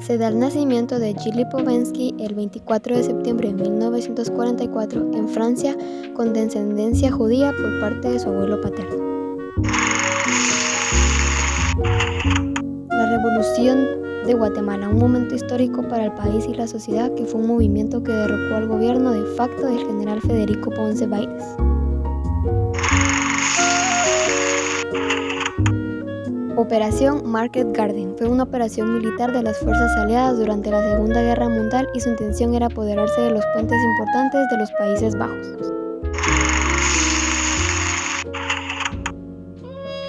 Se da el nacimiento de Gilles Lipovetsky el 24 de septiembre de 1944 en Francia, con descendencia judía por parte de su abuelo paterno. La Revolución de Guatemala, un momento histórico para el país y la sociedad, que fue un movimiento que derrocó al gobierno de facto del general Federico Ponce Baides. Operación Market Garden fue una operación militar de las fuerzas aliadas durante la Segunda Guerra Mundial y su intención era apoderarse de los puentes importantes de los Países Bajos.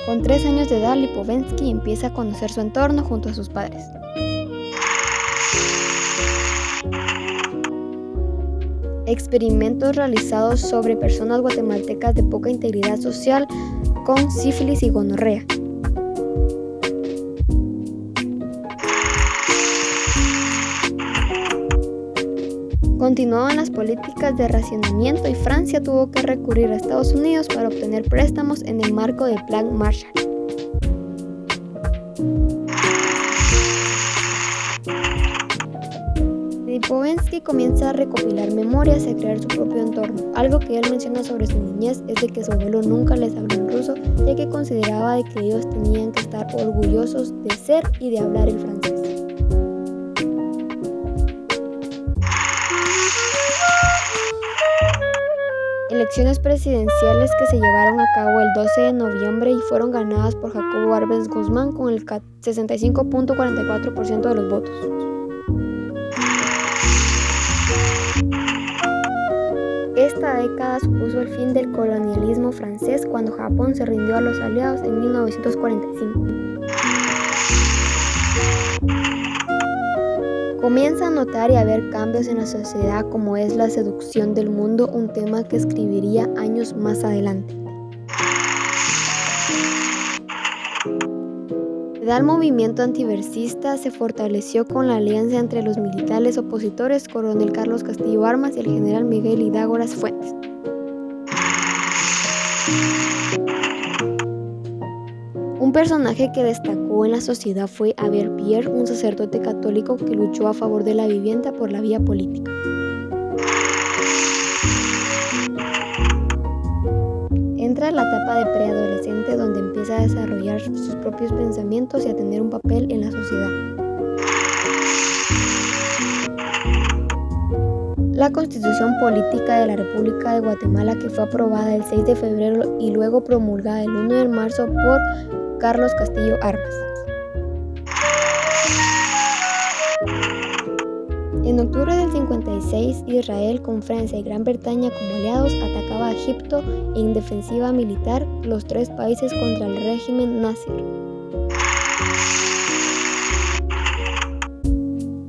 Con 3 años de edad, Lipovetsky empieza a conocer su entorno junto a sus padres. Experimentos realizados sobre personas guatemaltecas de poca integridad social con sífilis y gonorrea. Continuaban las políticas de racionamiento y Francia tuvo que recurrir a Estados Unidos para obtener préstamos en el marco del Plan Marshall. Lipovetsky comienza a recopilar memorias y a crear su propio entorno. Algo que él menciona sobre su niñez es de que su abuelo nunca les habló en ruso, ya que consideraba de que ellos tenían que estar orgullosos de ser y de hablar el francés. Elecciones presidenciales que se llevaron a cabo el 12 de noviembre y fueron ganadas por Jacobo Arbenz Guzmán con el 65.44% de los votos. Esta década supuso el fin del colonialismo francés cuando Japón se rindió a los aliados en 1945. Comienza a notar y a ver cambios en la sociedad como es la seducción del mundo, un tema que escribiría años más adelante. El movimiento antiversista se fortaleció con la alianza entre los militares opositores Coronel Carlos Castillo Armas y el general Miguel Idágoras Fuentes. Un personaje que destacó en la sociedad fue Abel Pierre, un sacerdote católico que luchó a favor de la vivienda por la vía política. Entra en la etapa de preadolescente, donde empieza a desarrollar sus propios pensamientos y a tener un papel en la sociedad. La Constitución Política de la República de Guatemala, que fue aprobada el 6 de febrero y luego promulgada el 1 de marzo por Carlos Castillo Armas. En octubre del 56, Israel, con Francia y Gran Bretaña como aliados, atacaba a Egipto en defensiva militar, los 3 países contra el régimen Nasser.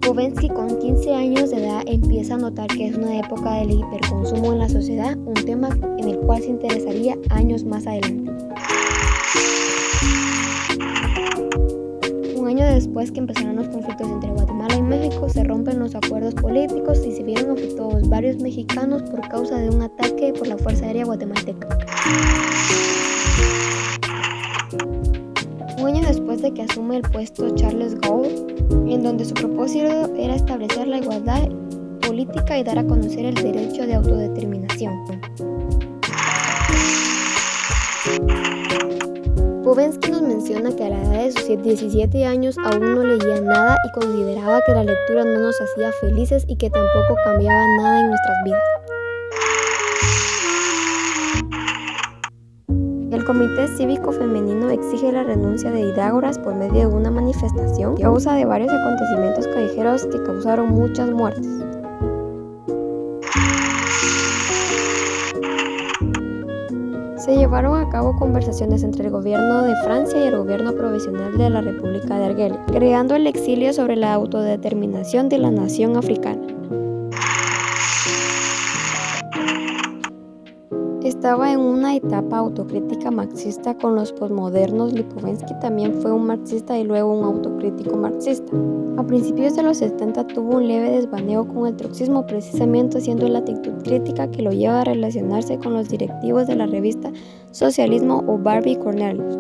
Lipovetsky, con 15 años de edad, empieza a notar que es una época del hiperconsumo en la sociedad, un tema en el cual se interesaría años más adelante. Un año después que empezaron los conflictos entre Guatemala y México, se rompen los acuerdos políticos y se vieron afectados varios mexicanos por causa de un ataque por la Fuerza Aérea Guatemalteca. Un año después de que asume el puesto Charles Gaulle, en donde su propósito era establecer la igualdad política y dar a conocer el derecho de autodeterminación. Lipovetsky nos menciona que a la edad de sus 17 años aún no leía nada y consideraba que la lectura no nos hacía felices y que tampoco cambiaba nada en nuestras vidas. El Comité Cívico Femenino exige la renuncia de Idágoras por medio de una manifestación que causa de varios acontecimientos callejeros que causaron muchas muertes. Se llevaron a cabo conversaciones entre el gobierno de Francia y el gobierno provisional de la República de Argelia, creando el exilio sobre la autodeterminación de la nación africana. Estaba en una etapa autocrítica marxista con los posmodernos. Lipovetsky también fue un marxista y luego un autocrítico marxista. A principios de los 70 tuvo un leve desvaneo con el trotskismo, precisamente siendo la actitud crítica que lo lleva a relacionarse con los directivos de la revista Socialismo o Barbie Cornelius.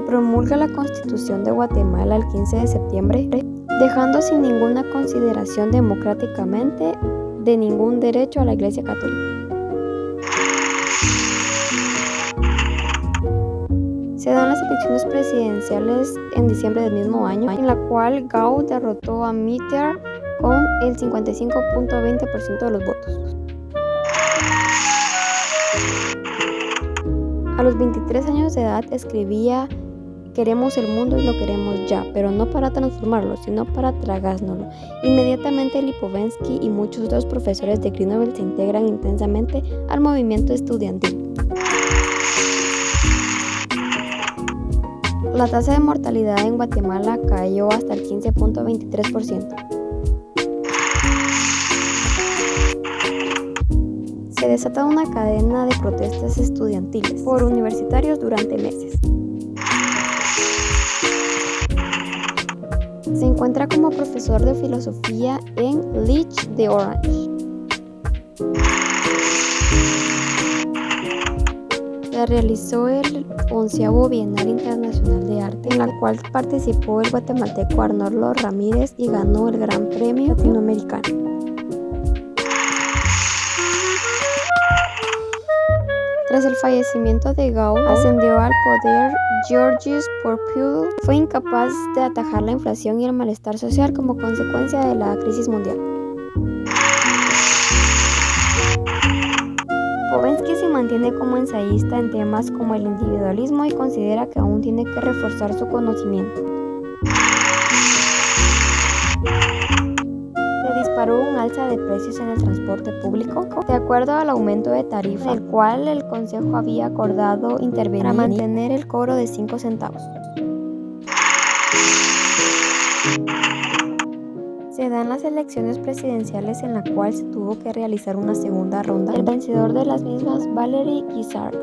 promulga la Constitución de Guatemala el 15 de septiembre, dejando sin ninguna consideración democráticamente de ningún derecho a la Iglesia Católica. Se dan las elecciones presidenciales en diciembre del mismo año, en la cual Gao derrotó a Mitterrand con el 55.20% de los votos. A los 23 años de edad escribía: queremos el mundo y lo queremos ya, pero no para transformarlo, sino para tragárnoslo. Inmediatamente Lipovensky y muchos otros profesores de Grenoble se integran intensamente al movimiento estudiantil. La tasa de mortalidad en Guatemala cayó hasta el 15.23%. Se desata una cadena de protestas estudiantiles por universitarios durante meses. Se encuentra como profesor de filosofía en Leach de Orange. Se realizó el 11º Bienal Internacional de Arte, en la cual participó el guatemalteco Arnoldo Ramírez y ganó el Gran Premio Latinoamericano. Tras el fallecimiento de Gao, ascendió al poder Georges Pompidou. Fue incapaz de atajar la inflación y el malestar social como consecuencia de la crisis mundial. Lipovensky se mantiene como ensayista en temas como el individualismo y considera que aún tiene que reforzar su conocimiento. Se disparó un alza de precios en el transporte público, de acuerdo al aumento de tarifa, el cual el Consejo había acordado intervenir para mantener el cobro de 5 centavos. Se dan las elecciones presidenciales en la cual se tuvo que realizar una segunda ronda. El vencedor de las mismas, Valery Giscard,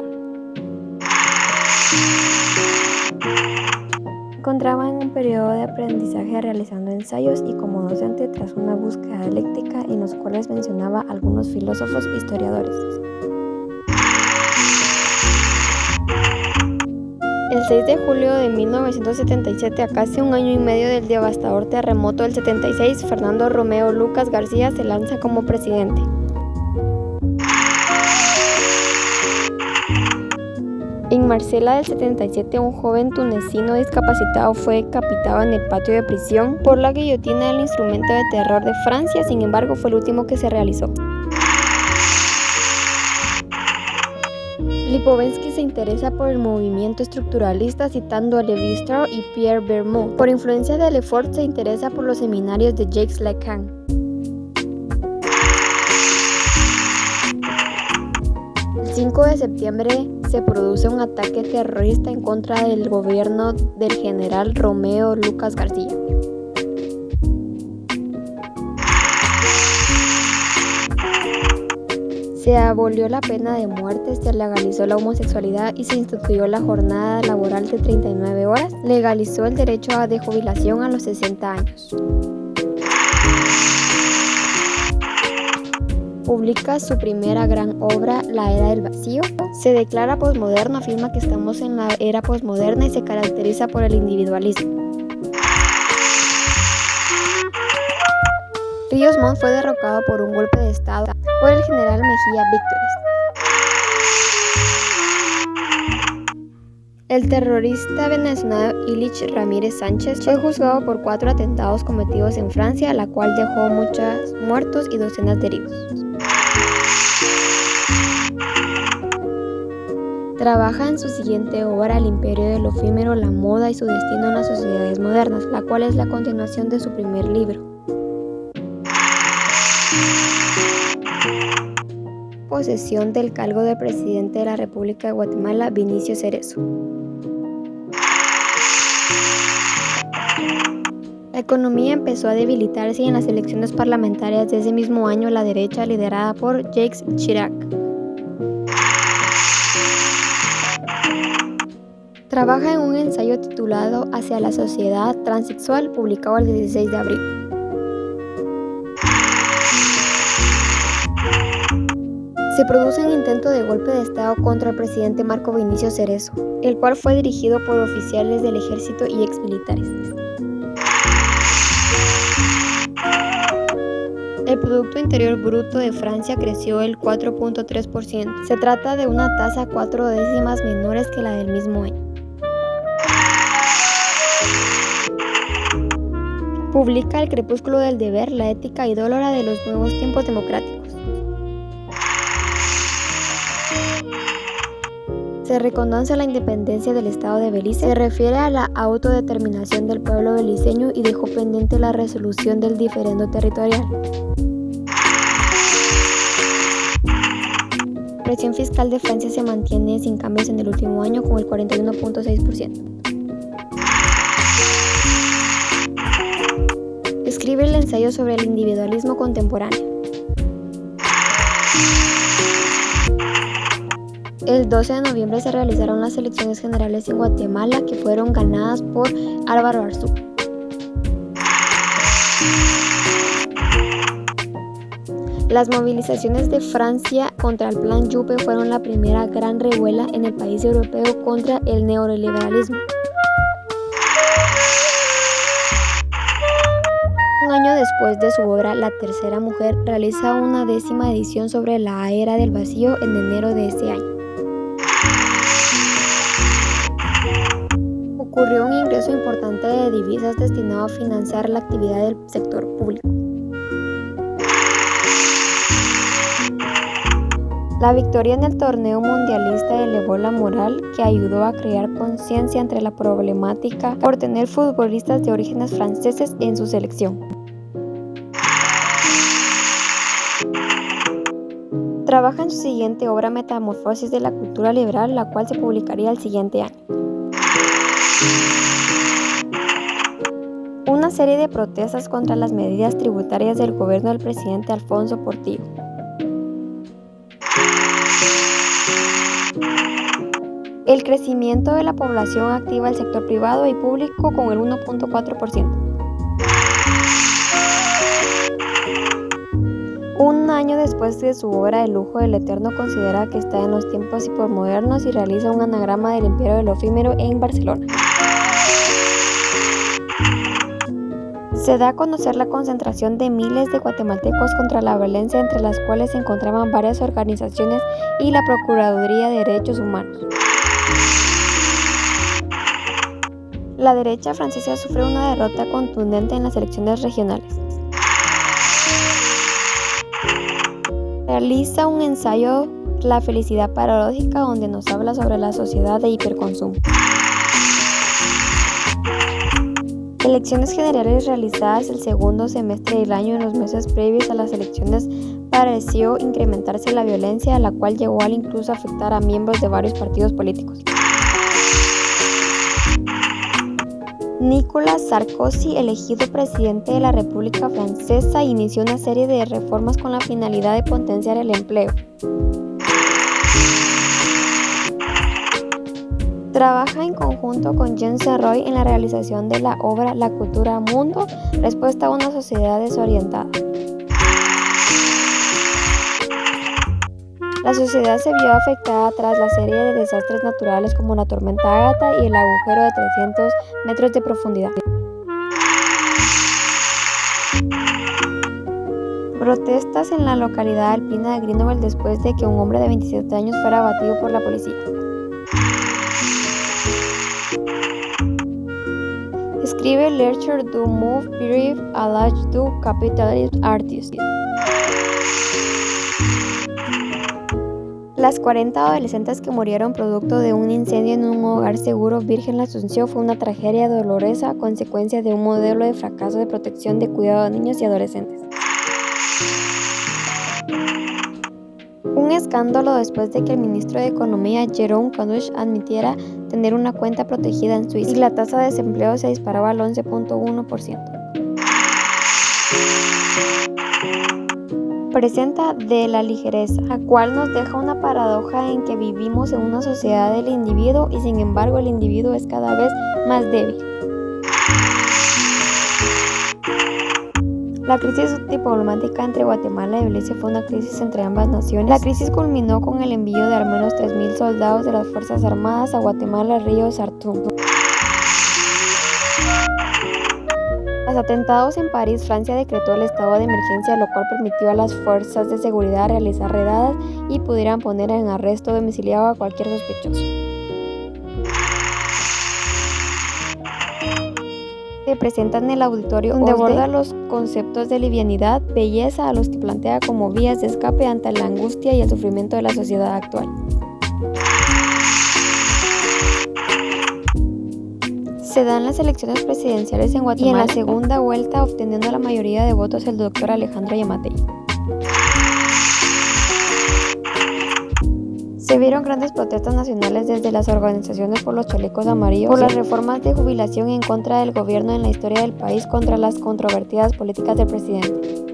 se encontraba en un periodo de aprendizaje realizando ensayos y como docente tras una búsqueda dialéctica en los cuales mencionaba a algunos filósofos e historiadores. El 6 de julio de 1977, a casi un año y medio del devastador terremoto del 76, Fernando Romeo Lucas García se lanza como presidente. En Marsella del 77, un joven tunecino discapacitado fue decapitado en el patio de prisión por la guillotina del instrumento de terror de Francia. Sin embargo, fue el último que se realizó. Lipovensky se interesa por el movimiento estructuralista citando a Lévi-Strauss y Pierre Bermond. Por influencia de Lefort se interesa por los seminarios de Jacques Lacan. El 5 de septiembre se produce un ataque terrorista en contra del gobierno del general Romeo Lucas García. Se abolió la pena de muerte, se legalizó la homosexualidad y se instituyó la jornada laboral de 39 horas. Legalizó el derecho de jubilación a los 60 años. Publica su primera gran obra, La Era del Vacío. Se declara posmoderno, afirma que estamos en la era posmoderna y se caracteriza por el individualismo. Ríos Montt fue derrocado por un golpe de estado por el general Mejía Víctores. El terrorista venezolano Ilich Ramírez Sánchez fue juzgado por 4 atentados cometidos en Francia, la cual dejó muchos muertos y docenas de heridos. Trabaja en su siguiente obra, El imperio de lo efímero, la moda y su destino en las sociedades modernas, la cual es la continuación de su primer libro. Posesión del cargo de presidente de la República de Guatemala, Vinicio Cerezo. La economía empezó a debilitarse y en las elecciones parlamentarias de ese mismo año la derecha, liderada por Jacques Chirac, trabaja en un ensayo titulado Hacia la sociedad transexual, publicado el 16 de abril. se produce un intento de golpe de Estado contra el presidente Marco Vinicio Cerezo, el cual fue dirigido por oficiales del ejército y exmilitares. El Producto Interior Bruto de Francia creció el 4.3%. Se trata de una tasa 4 décimas menores que la del mismo año. Publica El crepúsculo del deber, la ética idólatra de los nuevos tiempos democráticos. Se reconoce la independencia del Estado de Belice. Se refiere a la autodeterminación del pueblo beliceño y dejó pendiente la resolución del diferendo territorial. La presión fiscal de Francia se mantiene sin cambios en el último año con el 41.6%. Escribe el ensayo sobre el individualismo contemporáneo. El 12 de noviembre se realizaron las elecciones generales en Guatemala, que fueron ganadas por Álvaro Arzú. Las movilizaciones de Francia contra el Plan Juppé fueron la primera gran revuelta en el país europeo contra el neoliberalismo. Un año después de su obra, La tercera mujer realiza una 10ª edición sobre la era del vacío en enero de ese año. Ocurrió un ingreso importante de divisas destinado a financiar la actividad del sector público. La victoria en el torneo mundialista elevó la moral, que ayudó a crear conciencia entre la problemática por tener futbolistas de orígenes franceses en su selección. Trabaja en su siguiente obra, Metamorfosis de la cultura liberal, la cual se publicaría el siguiente año. Una serie de protestas contra las medidas tributarias del gobierno del presidente Alfonso Portillo. El crecimiento de la población activa el sector privado y público con el 1.4%. Un año después de su obra, El lujo del eterno considera que está en los tiempos hipermodernos y realiza un anagrama del imperio de lo efímero en Barcelona. Se da a conocer la concentración de miles de guatemaltecos contra la violencia, entre las cuales se encontraban varias organizaciones y la Procuraduría de Derechos Humanos. La derecha francesa sufre una derrota contundente en las elecciones regionales. Realiza un ensayo, La felicidad paradójica, donde nos habla sobre la sociedad de hiperconsumo. Elecciones generales realizadas el segundo semestre del año. En los meses previos a las elecciones pareció incrementarse la violencia, la cual llegó al incluso afectar a miembros de varios partidos políticos. Nicolas Sarkozy, elegido presidente de la República Francesa, inició una serie de reformas con la finalidad de potenciar el empleo. Trabaja en conjunto con Jean Serroy en la realización de la obra La cultura mundo, respuesta a una sociedad desorientada. La sociedad se vio afectada tras la serie de desastres naturales como la tormenta Ágata y el agujero de 300 metros de profundidad. Protestas en la localidad alpina de Grenoble después de que un hombre de 27 años fuera abatido por la policía. Escribe Lecture du Move Brief à l'âge du capitaliste artiste. Las 40 adolescentes que murieron producto de un incendio en un hogar seguro Virgen La Asunción fue una tragedia dolorosa a consecuencia de un modelo de fracaso de protección de cuidado de niños y adolescentes. Un escándalo después de que el ministro de Economía Jérôme Canush admitiera tener una cuenta protegida en Suiza y la tasa de desempleo se disparaba al 11.1%. Presenta de la ligereza, la cual nos deja una paradoja en que vivimos en una sociedad del individuo y sin embargo el individuo es cada vez más débil. La crisis diplomática entre Guatemala y Belice fue una crisis entre ambas naciones. La crisis culminó con el envío de al menos 3.000 soldados de las Fuerzas Armadas a Guatemala, Río Sartún. Tras atentados en París, Francia decretó el estado de emergencia, lo cual permitió a las fuerzas de seguridad realizar redadas y pudieran poner en arresto domiciliario a cualquier sospechoso. Se presenta en el auditorio donde aborda los conceptos de livianidad, belleza, a los que plantea como vías de escape ante la angustia y el sufrimiento de la sociedad actual. Se dan las elecciones presidenciales en Guatemala y en la segunda vuelta, obteniendo la mayoría de votos el doctor Alejandro Yamatei. Se vieron grandes protestas nacionales desde las organizaciones por los chalecos amarillos, por las reformas de jubilación en contra del gobierno en la historia del país, contra las controvertidas políticas del presidente.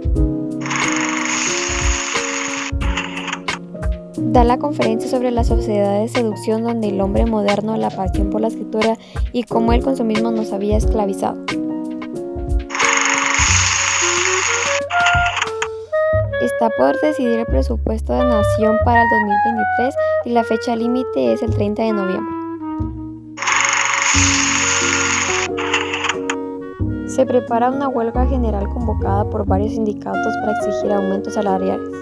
Da la conferencia sobre la sociedad de seducción, donde el hombre moderno, la pasión por la escritura y cómo el consumismo nos había esclavizado. Está por decidir el presupuesto de nación para el 2023 y la fecha límite es el 30 de noviembre. Se prepara una huelga general convocada por varios sindicatos para exigir aumentos salariales.